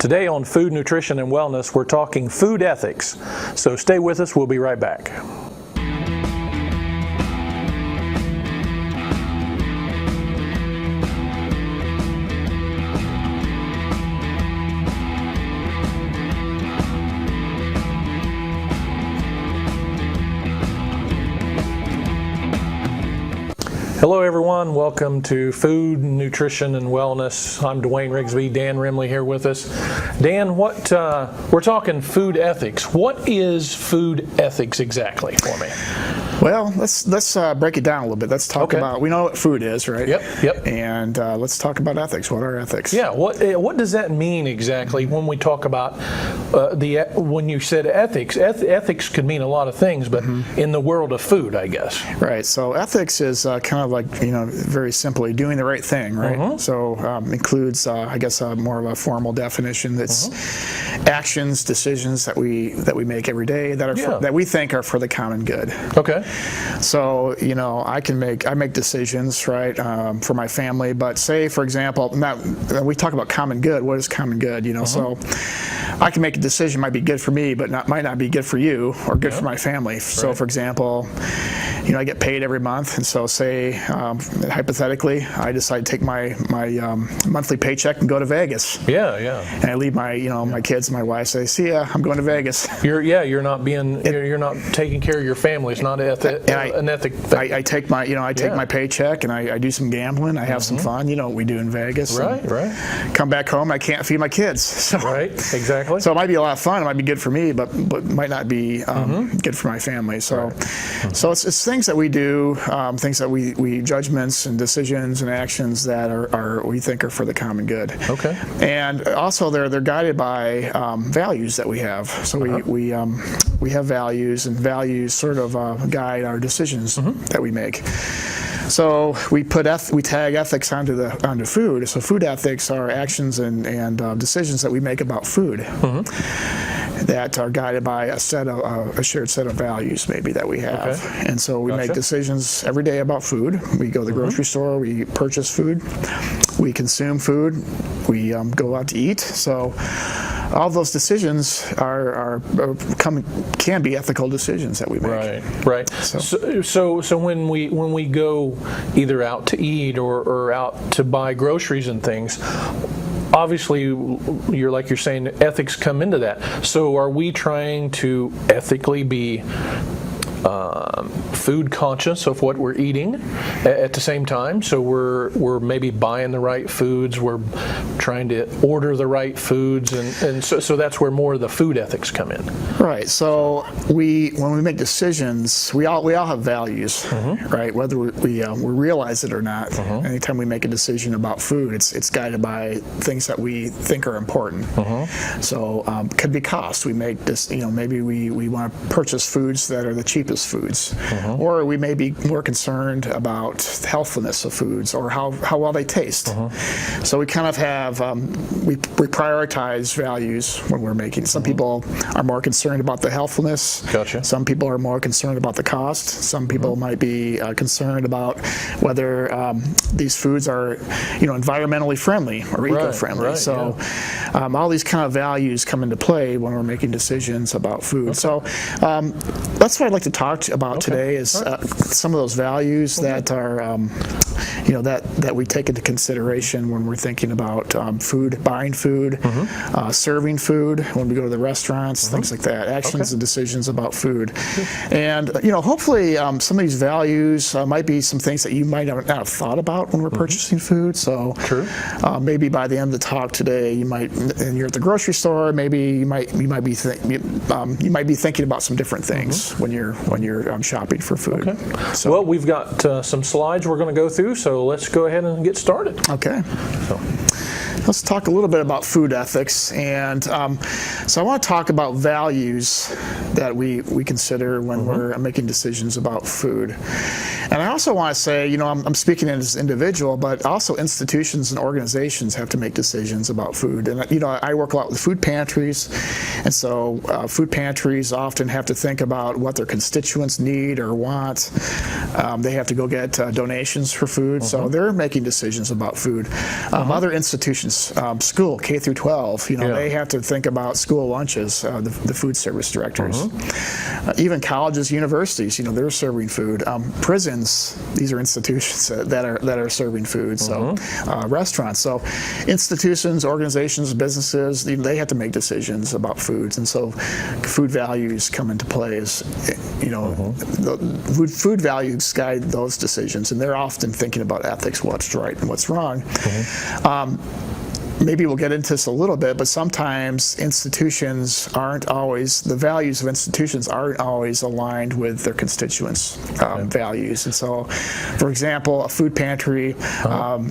Today on Food, Nutrition, and Wellness, we're talking food ethics. So stay with us, we'll be right back. Hello everyone, welcome to Food, Nutrition, and Wellness. I'm Duane Rigsby, Dan Remley here with us. Dan, we're talking food ethics. What is food ethics exactly for me? Well, let's break it down a little bit. Let's talk about, we know what food is, right? Yep. And let's talk about ethics. What are ethics? Yeah, what does that mean exactly when we talk about when you said ethics? Ethics could mean a lot of things, but in the world of food, I guess. Right, so ethics is kind of like, very simply doing the right thing, right? So includes, I guess, more of a formal definition that's actions, decisions that we make every day that are that we think are for the common good. Okay. So, I make decisions, right, for my family, but say, for example, we talk about common good. What is common good, So I can make a decision might be good for me, but might not be good for you or good for my family. So, for example, I get paid every month, and so say, hypothetically, I decide to take my monthly paycheck and go to Vegas. Yeah. And I leave my, my kids and my wife, say, see ya, I'm going to Vegas. You're not taking care of your family. It's not an ethic thing. I take my, take my paycheck and I do some gambling. I have some fun. You know what we do in Vegas. Right. Come back home, I can't feed my kids. So, right. Exactly. So it might be a lot of fun. It might be good for me, but might not be good for my family. So, so it's things that we do, things that we judgments and decisions and actions that are we think are for the common good. Okay. And also they're guided by values that we have. So we have values, and values sort of guide our decisions that we make. So we tag ethics onto food. So food ethics are actions and decisions that we make about food that are guided by a shared set of values maybe that we have. Okay. And so we make decisions every day about food. We go to the grocery store, we purchase food, we consume food, we go out to eat. So all those decisions can be ethical decisions that we make. Right. So when we go either out to eat or out to buy groceries and things, obviously you're saying ethics come into that. So are we trying to ethically be food conscious of what we're eating at the same time? So we're maybe buying the right foods, we're trying to order the right foods, and so that's where more of the food ethics come in. Right. So when we make decisions, we all have values, right? Whether we realize it or not. Anytime we make a decision about food, it's guided by things that we think are important. So could be cost. We make this, maybe we want to purchase foods that are the cheapest foods. Or we may be more concerned about the healthfulness of foods or how well they taste. So we kind of have, we prioritize values when we're making. Some people are more concerned about the healthfulness. Gotcha. Some people are more concerned about the cost. Some people might be concerned about whether these foods are, environmentally friendly or eco-friendly. All these kind of values come into play when we're making decisions about food. So that's what I'd like to talk about today is some of those values that are, that we take into consideration when we're thinking about food, buying food, serving food, when we go to the restaurants, things like that, actions and decisions about food. And, hopefully some of these values might be some things that you might not have thought about when we're purchasing food. So maybe by the end of the talk today, and you're at the grocery store, maybe you might be thinking about some different things when you're shopping for food. Okay. So, well, we've got some slides we're going to go through, so let's go ahead and get started. Okay. Let's talk a little bit about food ethics, and so I want to talk about values that we consider when we're making decisions about food. And I also want to say, I'm speaking as an individual, but also institutions and organizations have to make decisions about food. And I work a lot with food pantries, and so food pantries often have to think about what their constituents need or want. They have to go get donations for food, so they're making decisions about food. Other institutions, school, K through 12, they have to think about school lunches, the food service directors. Even colleges, universities, they're serving food. Prisons, these are institutions that are serving food. So restaurants, so institutions, organizations, businesses, they have to make decisions about foods, and so food values come into play. As the food values guide those decisions, and they're often thinking about ethics, what's right and what's wrong. Maybe we'll get into this a little bit, but sometimes institutions the values of institutions aren't always aligned with their constituents' values. And so, for example, a food pantry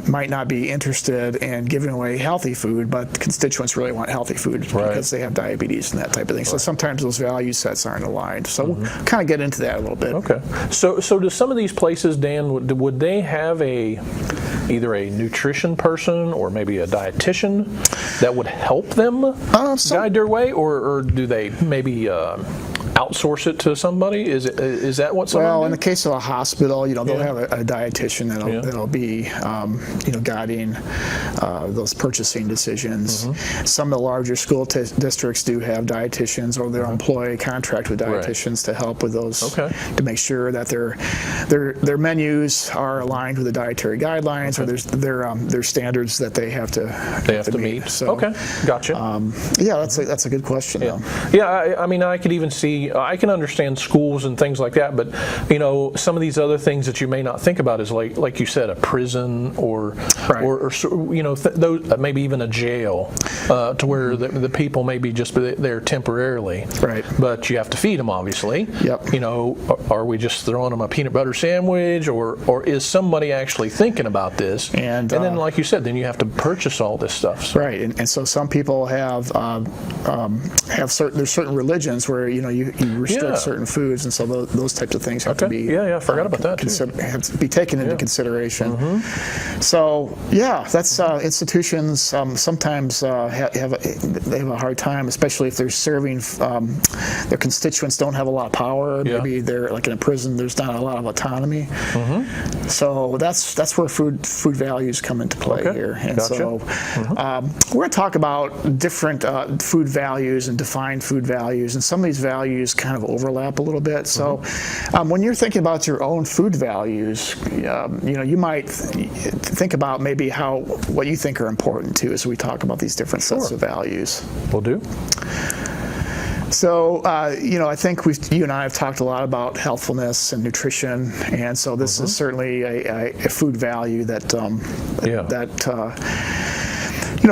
might not be interested in giving away healthy food, but constituents really want healthy food because they have diabetes and that type of thing. So sometimes those value sets aren't aligned. So we'll kind of get into that a little bit. Okay. So do some of these places, Dan, would they have either a nutrition person or maybe a dietitian that would help them guide their way, or do they maybe outsource it to somebody? Is that what someone Well, in the case of a hospital, they'll have a dietitian that'll be guiding those purchasing decisions. Some of the larger school districts do have dietitians, or they'll employ contract with dietitians to help with those, to make sure that their menus are aligned with the dietary guidelines, or their standards that they have to meet. So, gotcha. That's a good question. I mean, I could even see. I can understand schools and things like that, but some of these other things that you may not think about is like you said, a prison or those, maybe even a jail, to where the people may be just there temporarily. Right. But you have to feed them, obviously. Yep. Are we just throwing them a peanut butter sandwich, or is somebody actually thinking about this? And then, like you said, then you have to purchase all this stuff. So. Right. And so some people have certain religions where you restrict certain foods, and so those types of things have to be I forgot about that have to be taken into consideration. So that's institutions sometimes have a hard time, especially if they're serving their constituents don't have a lot of power. Maybe they're like in a prison, there's not a lot of autonomy. So that's where food values come into play here. And so we're going to talk about different food values and defined food values, and some of these values kind of overlap a little bit. So when you're thinking about your own food values, you might think about maybe what you think are important too, as we talk about these different sets of values. Will do. So, I think you and I have talked a lot about healthfulness and nutrition, and so this is certainly a food value that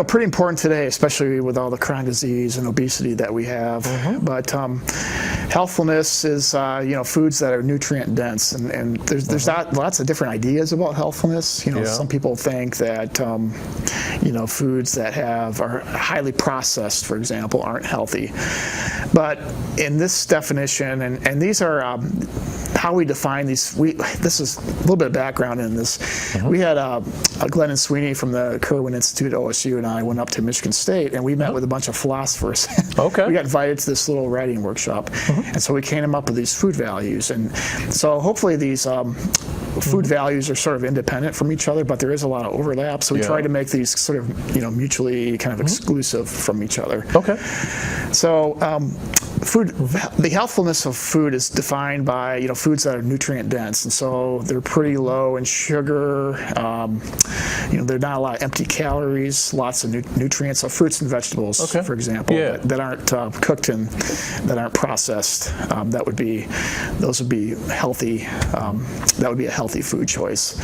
pretty important today, especially with all the chronic disease and obesity that we have. But healthfulness is foods that are nutrient dense, and there's lots of different ideas about healthfulness. Some people think that foods that are highly processed, for example, aren't healthy. But in this definition, and these are how we define these. This is a little bit of background in this. We had Glenn and Sweeney from the Kerwin Institute at OSU and I went up to Michigan State, and we met with a bunch of philosophers. We got invited to this little writing workshop, and so we came up with these food values. And so hopefully these food values are sort of independent from each other, but there is a lot of overlap. So we try to make these sort of mutually kind of exclusive from each other. So the healthfulness of food is defined by foods that are nutrient dense, and so they're pretty low in sugar. There are not a lot of empty calories, lots of nutrients. So fruits and vegetables, for example, that aren't cooked and that aren't processed. Those would be healthy. That would be a healthy food choice.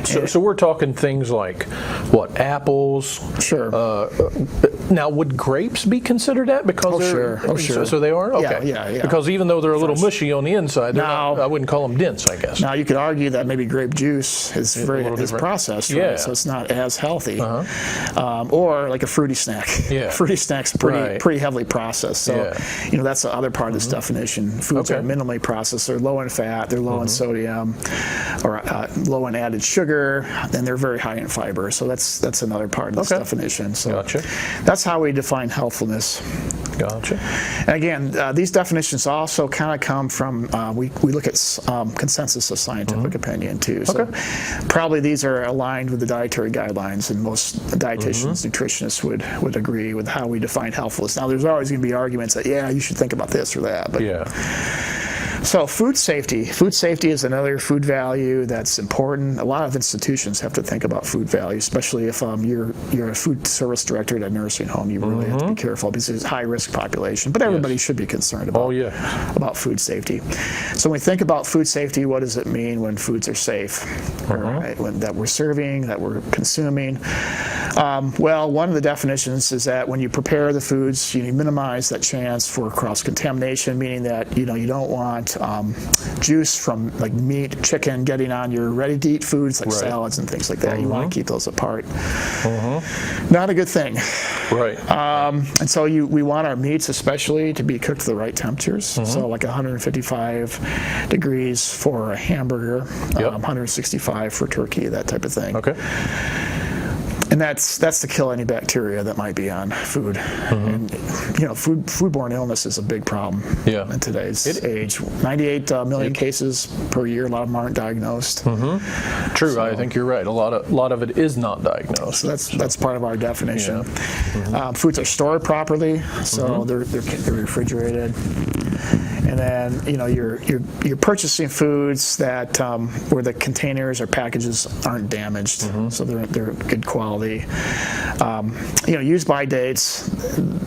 So we're talking things like, what, apples? Sure. Now, would grapes be considered that? Because sure. So they are? Okay. Yeah. Because even though they're a little mushy on the inside, Now, I wouldn't call them dense, I guess. Now, you could argue that maybe grape juice is processed, right? Yeah. So it's not as healthy. Or like a fruity snack. Yeah. Fruity snacks pretty heavily processed. So, that's the other part of this definition. Foods are minimally processed. They're low in fat, they're low in sodium, or low in added sugar, and they're very high in fiber. So that's another part of this definition. So Gotcha. That's how we define healthfulness. Gotcha. And again, these definitions also kind of come from, we look at consensus of scientific opinion too. So probably these are aligned with the dietary guidelines, and most dietitians, nutritionists would agree with how we define healthfulness. Now, there's always going to be arguments that, you should think about this or that. But So food safety. Food safety is another food value that's important. A lot of institutions have to think about food value, especially if you're a food service director at a nursing home. You really have to be careful because it's a high-risk population. But everybody should be concerned about food safety. So when we think about food safety, what does it mean when foods are safe? Right? That we're serving, that we're consuming. Well, one of the definitions is that when you prepare the foods, you minimize that chance for cross-contamination, meaning that you don't want juice from like meat, chicken getting on your ready-to-eat foods like salads and things like that. You want to keep those apart. Not a good thing. Right. And so we want our meats especially to be cooked to the right temperatures. So like 155 degrees for a hamburger, 165 for turkey, that type of thing. Okay. And that's to kill any bacteria that might be on food. And foodborne illness is a big problem in today's age. 98 million cases per year. A lot of them aren't diagnosed. True. So, I think you're right. A lot of it is not diagnosed. So that's part of our definition. Foods are stored properly, so they're refrigerated. And then you're purchasing foods that where the containers or packages aren't damaged, so they're good quality. Use by dates.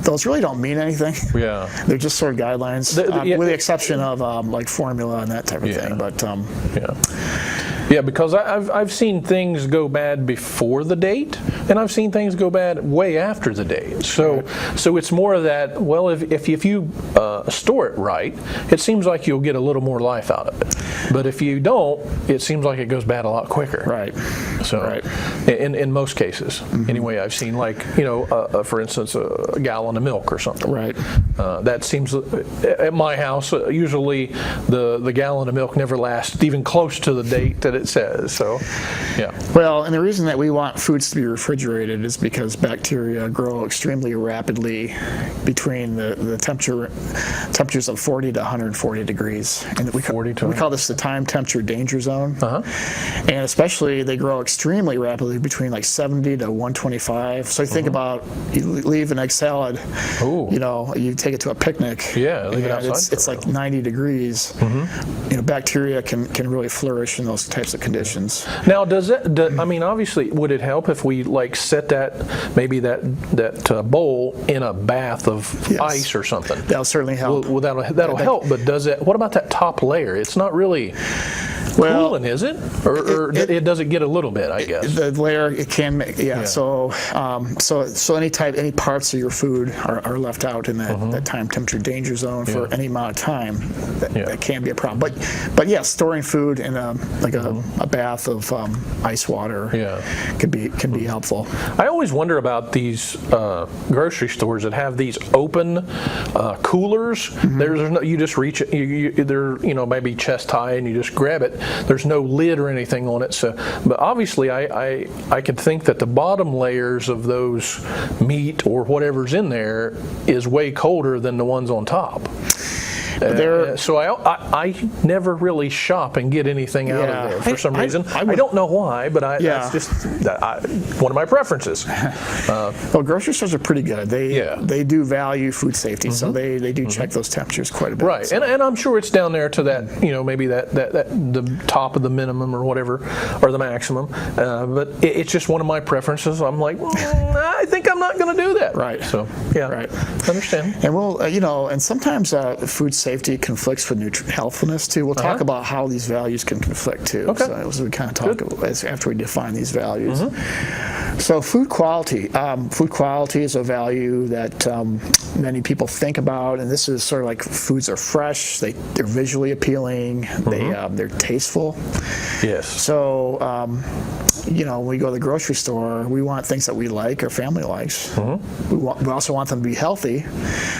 Those really don't mean anything. They're just sort of guidelines, with the exception of like formula and that type of thing. But because I've seen things go bad before the date, and I've seen things go bad way after the date. So it's more of that. Well, if you store it right, it seems like you'll get a little more life out of it. But if you don't, it seems like it goes bad a lot quicker. Right. So in most cases, anyway, I've seen like for instance, a gallon of milk or something. Right. That seems at my house usually the gallon of milk never lasts even close to the date that it says. So well, and the reason that we want foods to be refrigerated is because bacteria grow extremely rapidly between the temperatures of 40 to 140 degrees, and we call this the time temperature danger zone. And especially they grow extremely rapidly between like 70 to 125. So you think about, you leave an egg salad, you take it to a picnic, leave it outside it's like 90 degrees. Bacteria can really flourish in those types of conditions. Now, obviously, would it help if we like set that bowl in a bath of ice or something? That'll certainly help. Well, that'll help, but what about that top layer? It's not really cooling, is it? Or does it get a little bit, I guess? The layer, it can make, So any parts of your food are left out in that time temperature danger zone for any amount of time. That can be a problem. But storing food in a bath of ice water can be helpful. I always wonder about these grocery stores that have these open coolers. There's no, you just reach it. They're maybe chest high, and you just grab it. There's no lid or anything on it. So, but obviously, I could think that the bottom layers of those meat or whatever's in there is way colder than the ones on top. So I never really shop and get anything out of there for some reason. I don't know why, but that's just one of my preferences. Well, grocery stores are pretty good. They do value food safety, so they do check those temperatures quite a bit. Right, so. and I'm sure it's down there to that, maybe that the top of the minimum or whatever, or the maximum. But it's just one of my preferences. I'm like, I think I'm not going to do that. Right. So right. Understand. And and sometimes food safety safety conflicts with healthfulness too. We'll talk about how these values can conflict too. Okay. So as we kind of talk about, after we define these values. So food quality. Food quality is a value that many people think about, and this is sort of like foods are fresh, they're visually appealing, they're tasteful. Yes. So, when we go to the grocery store, we want things that we like, our family likes. We also want them to be healthy.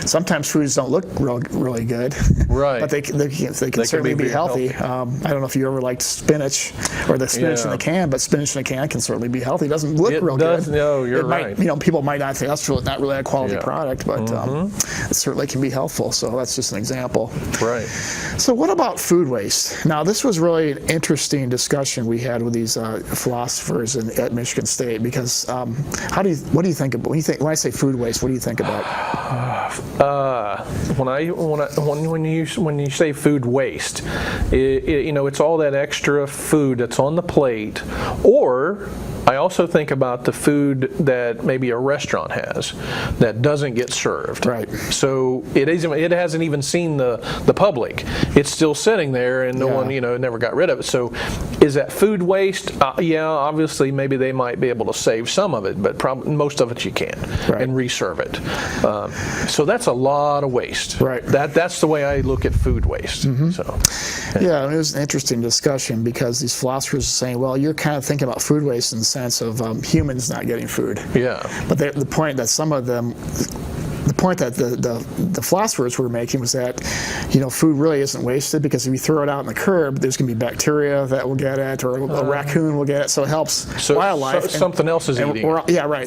Sometimes foods don't look really good, Right. but they can certainly be healthy. I don't know if you ever liked spinach or the spinach in the can, but spinach in a can can certainly be healthy. It doesn't look real good. No, you're right. People might not think that's not really a quality product, but it certainly can be helpful. So that's just an example. Right. So what about food waste? Now, this was really an interesting discussion we had with these philosophers at Michigan State, because what do you think about when I say food waste? What do you think about? When you say food waste, it's all that extra food that's on the plate, or I also think about the food that maybe a restaurant has that doesn't get served. Right. So it hasn't even seen the public. It's still sitting there, and no one never got rid of it. So is that food waste? Obviously maybe they might be able to save some of it, but most of it you can't, and reserve it. So that's a lot of waste. Right. That's the way I look at food waste. So yeah, and it was an interesting discussion because these philosophers are saying, well, you're kind of thinking about food waste in the sense of humans not getting food. Yeah. But the point that some of them, the point that the philosophers were making was that, food really isn't wasted, because if you throw it out on the curb, there's going to be bacteria that will get it, or a raccoon will get it. So it helps wildlife. So something else is eating.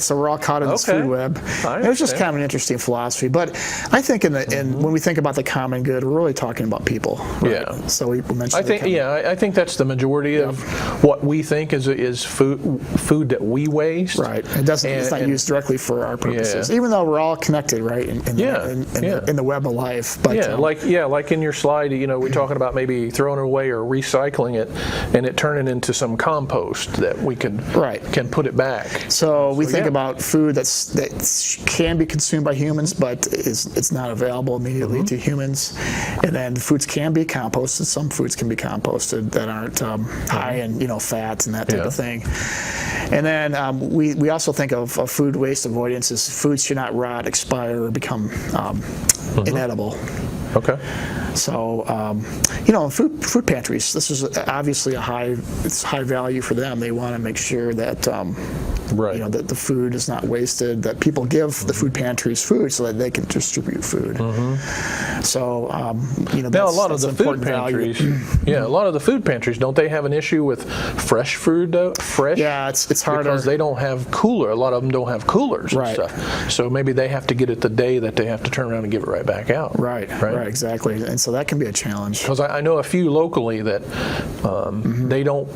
So we're all caught in this food web. It was just kind of an interesting philosophy. But I think when we think about the common good, we're really talking about people. Right? Yeah. So we mentioned. I think that's the majority of what we think is food that we waste. Right. It's not used directly for our purposes, even though we're all connected, right? In the web of life. But like in your slide, we're talking about maybe throwing it away or recycling it, and it turning into some compost that we can put it back. So we think about food that can be consumed by humans, but it's not available immediately to humans. And then foods can be composted. Some foods can be composted that aren't high in fats and that type of thing. And then we also think of food waste avoidance as foods should not rot, expire, or become inedible. Okay. So, food pantries, this is obviously it's high value for them. They want to make sure that, that the food is not wasted, that people give the food pantries food so that they can distribute food. So, now a lot of the food pantries, a lot of the food pantries, don't they have an issue with fresh food though? Yeah, it's harder. Because they don't have a lot of them don't have coolers and stuff. So maybe they have to get it the day that they have to turn around and give it right back out. Right, exactly. And so that can be a challenge. Because I know a few locally that they don't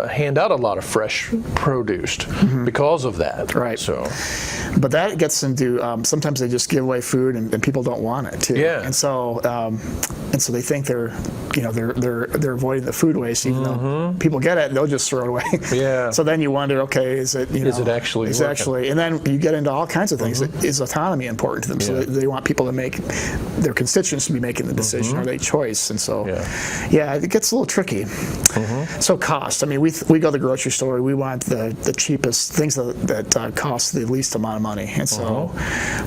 hand out a lot of fresh produce because of that. Right. So, but that gets into sometimes they just give away food and people don't want it too. Yeah. And so they think they're avoiding the food waste, even though people get it, they'll just throw it away. Yeah. So then you wonder, okay, is it actually working? And then you get into all kinds of things. Is autonomy important to them? So they want people to make their constituents to be making the decision or their choice. And so it gets a little tricky. So cost. I mean, we go to the grocery store. We want the cheapest things that cost the least amount of money. And so,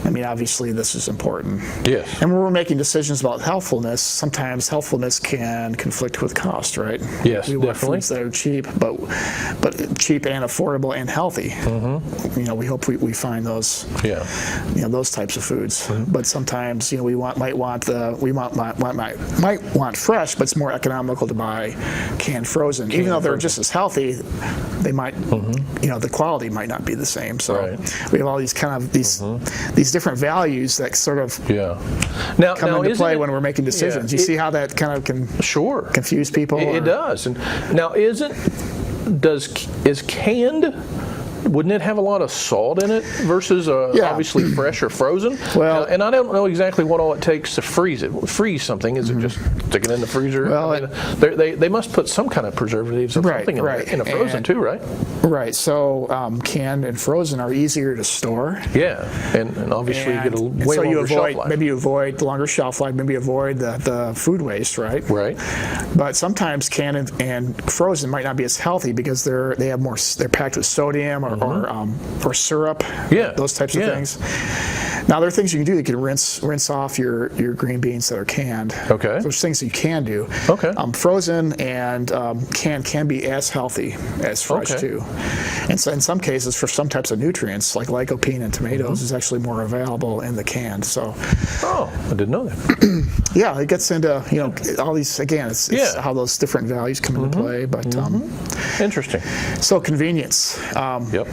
I mean, obviously this is important. Yes. And when we're making decisions about healthfulness, sometimes healthfulness can conflict with cost, right? Yes, we want definitely. foods that are cheap, but cheap and affordable and healthy. We hope we find those. Those types of foods. But sometimes, we might want fresh, but it's more economical to buy canned frozen. Even though they're just as healthy, they might, the quality might not be the same. So we have all these kind of these different values that sort of come into play when we're making decisions. You see how that kind of can confuse people? It does. And now is canned wouldn't it have a lot of salt in it versus obviously fresh or frozen? Well, and I don't know exactly what all it takes to freeze it. Freeze something, is it just stick it in the freezer? Well, I mean, they must put some kind of preservatives or something in a frozen too, right? Right. So canned and frozen are easier to store. Yeah, and obviously you get a way longer shelf life. Maybe you avoid the longer shelf life. Maybe you avoid the food waste, right? Right. But sometimes canned and frozen might not be as healthy because they're packed with sodium or syrup. Yeah. Those types of things. Now there are things you can do. You can rinse off your green beans that are canned. Okay. There's things that you can do. Okay. Frozen and canned can be as healthy as fresh too. And so in some cases, for some types of nutrients like lycopene in tomatoes, is actually more available in the canned. So. Oh, I didn't know that. Yeah, it gets into all these again. It's how those different values come into play. But interesting. So convenience. Yep.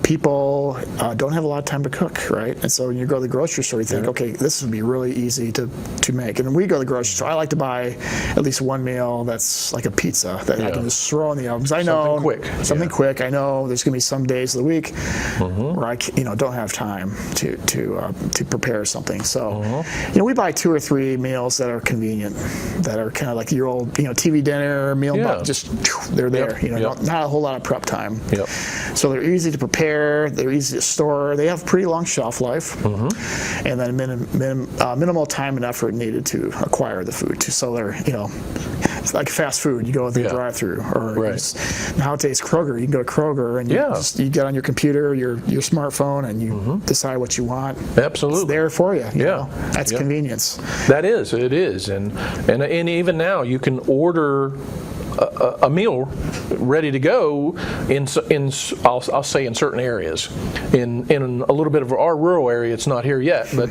People don't have a lot of time to cook, right? And so when you go to the grocery store, you think, okay, this would be really easy to make. And when we go to the grocery store, I like to buy at least one meal that's like a pizza that I can just throw in the oven. Because I know something quick. I know there's going to be some days of the week where I don't have time to prepare something. So we buy 2 or 3 meals that are convenient, that are kind of like your old TV dinner meal. Just they're there. Not a whole lot of prep time. Yep. So they're easy to prepare. They're easy to store. They have pretty long shelf life, and then minimal time and effort needed to acquire the food. So they're it's like fast food. You go to the drive-through, or nowadays Kroger. You can go to Kroger and you get on your computer, your smartphone, and you decide what you want. Absolutely, it's there for you. You know? That's convenience. It is, and even now you can order a meal ready to go I'll say in certain areas. In a little bit of our rural area, it's not here yet, but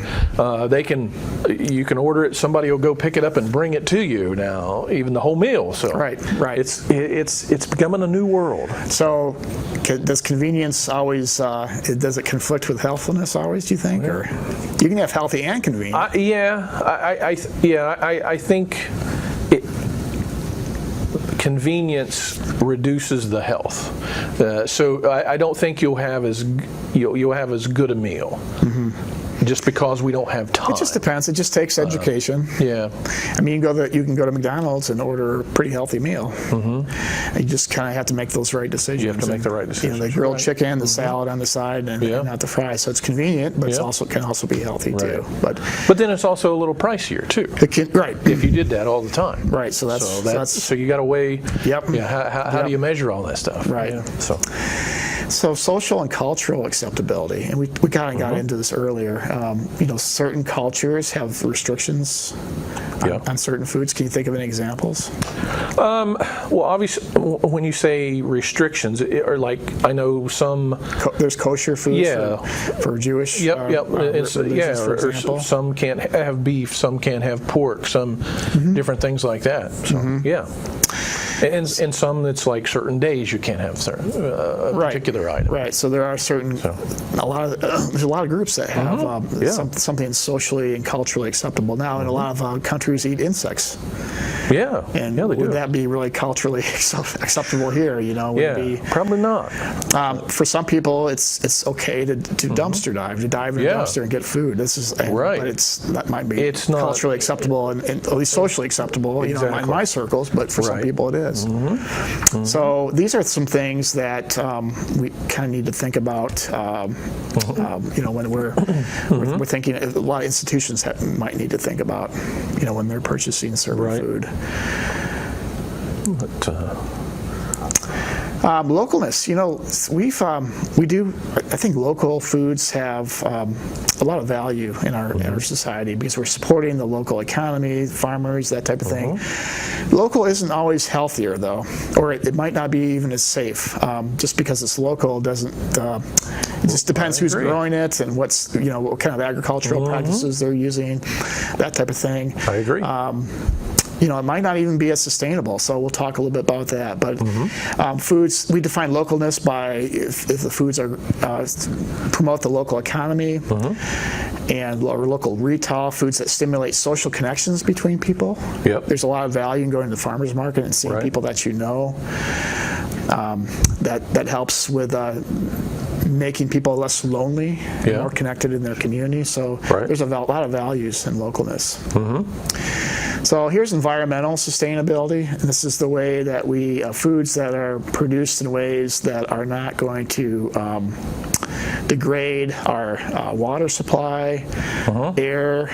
you can order it. Somebody will go pick it up and bring it to you now, even the whole meal. So right. It's becoming a new world. So does convenience always does it conflict with healthfulness always? Do you think, or you can have healthy and convenient? I think convenience reduces the health, so I don't think you'll have as good a meal. Just because we don't have time. It just depends. It just takes education. I mean, you can go to McDonald's and order a pretty healthy meal. You just kind of have to make those right decisions. You have to make the right decisions. The grilled chicken, the salad on the side, and not the fries. So it's convenient, but it can also be healthy too. But then it's also a little pricier too. If you did that all the time. Right. So so you got to weigh. How do you measure all that stuff? Right. So social and cultural acceptability, and we kind of got into this earlier. Certain cultures have restrictions on certain foods. Can you think of any examples? Well, obviously, when you say restrictions, or like I know some there's kosher foods for Jewish. Or some can't have beef, some can't have pork, some different things like that. So and some it's like certain days you can't have certain particular item. Right. So there are there's a lot of groups that have something socially and culturally acceptable now, and a lot of countries eat insects. And would that be really culturally acceptable here? Probably not. For some people, it's okay to dumpster dive, in a dumpster and get food. This is but that might be culturally acceptable and at least socially acceptable. In my circles, but for some people it is. So these are some things that we kind of need to think about. When we're thinking, a lot of institutions might need to think about, when they're purchasing and serving food. Localness, I think local foods have a lot of value in our society because we're supporting the local economy, farmers, that type of thing. Local isn't always healthier though, or it might not be even as safe. Just because it's local doesn't, it just depends who's growing it and what kind of agricultural practices they're using, that type of thing. I agree. It might not even be as sustainable, so we'll talk a little bit about that. But foods, we define localness by if the foods are promote the local economy and or local retail, foods that stimulate social connections between people. There's a lot of value in going to the farmer's market and seeing people that you know. that helps with making people less lonely and more connected in their community. So there's a lot of values in localness. So here's environmental sustainability. And this is the way that foods that are produced in ways that are not going to degrade our water supply, air,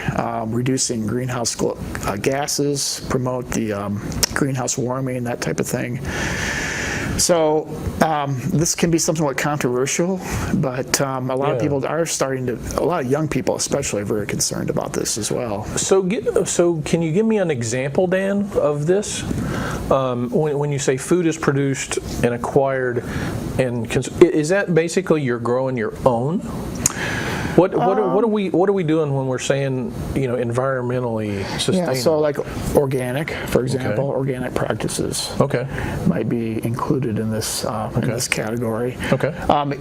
reducing greenhouse gases, promote the greenhouse warming, that type of thing. So this can be somewhat controversial, but a lot of people are a lot of young people especially are very concerned about this as well. So can you give me an example, Dan, of this? When you say food is produced and acquired, is that basically you're growing your own? What are we doing when we're saying environmentally sustainable? Yeah, so like organic, for example, organic practices. Might be included in this category.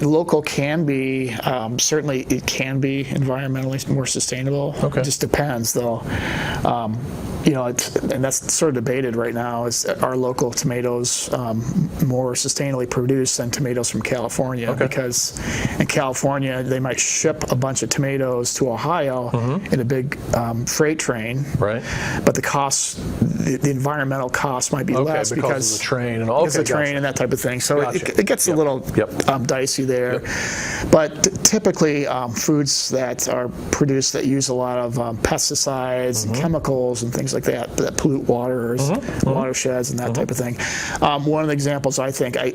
Local can be certainly it can be environmentally more sustainable. It just depends though. And that's sort of debated right now. Is are local tomatoes more sustainably produced than tomatoes from California? Because in California they might ship a bunch of tomatoes to Ohio in a big freight train, but the cost, the environmental cost might be less because of the train and and that type of thing. So it gets a little dicey there. But typically foods that are produced that use a lot of pesticides and chemicals and things like that pollute waters, watersheds and that type of thing. One of the examples I think, I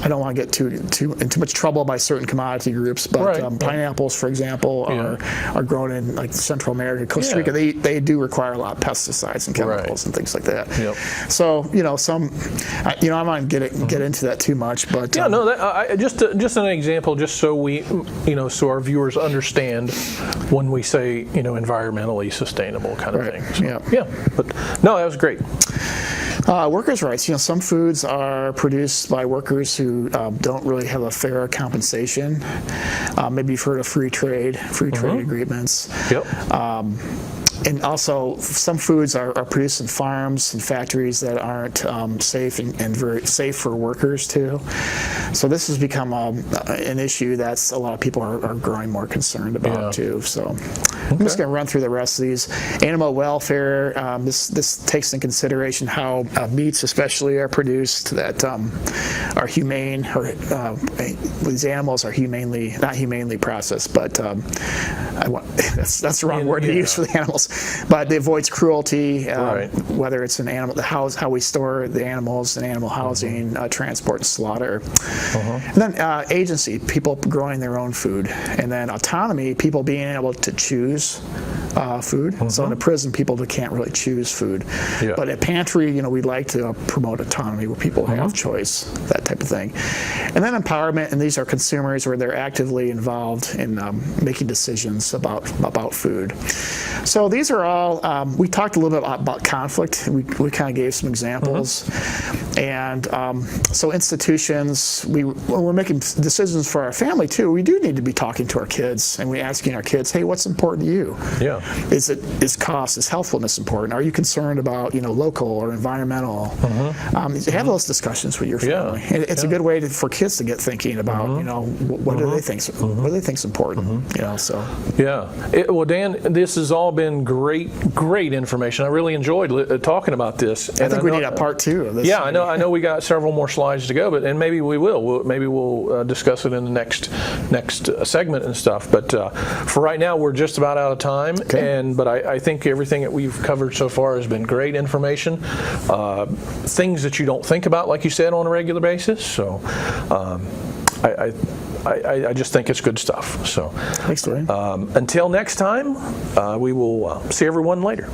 don't want to get in too much trouble by certain commodity groups, but pineapples, for example, are grown in like Central America, Costa Rica. They do require a lot of pesticides and chemicals and things like that. So I don't want to get into that too much, but just an example, just so we so our viewers understand when we say environmentally sustainable kind of thing. So, but no, that was great. Workers' rights. Some foods are produced by workers who don't really have a fair compensation. Maybe you've heard of free trade agreements. And also, some foods are produced in farms and factories that aren't safe and very safe for workers too. So this has become an issue that's a lot of people are growing more concerned about too. So I'm just going to run through the rest of these. Animal welfare. This takes into consideration how meats, especially, are produced that are humane. Or these animals are not humanely processed, but that's the wrong word to use for the animals. But it avoids cruelty, whether it's an animal, how we store the animals in animal housing, transport and slaughter. And then agency, people growing their own food. And then autonomy, people being able to choose food. So in a prison, people can't really choose food. But at pantry, we'd like to promote autonomy where people have choice, that type of thing. And then empowerment, and these are consumers where they're actively involved in making decisions about food. So these are all, we talked a little bit about conflict. We kind of gave some examples. And so institutions, when we're making decisions for our family too, we do need to be talking to our kids and we're asking our kids, hey, what's important to you? Is cost, is healthfulness important? Are you concerned about, local or environmental? Have those discussions with your family. It's a good way for kids to get thinking about, what do they think? What do they think's important? Well, Dan, this has all been great information. I really enjoyed talking about this. And I think we need a part 2 of this. I know we got several more slides to go, and maybe we will. Maybe we'll discuss it in the next segment and stuff. But for right now, we're just about out of time. But I think everything that we've covered so far has been great information. Things that you don't think about, like you said, on a regular basis. So I just think it's good stuff. So thanks, Duane. Until next time, we will see everyone later.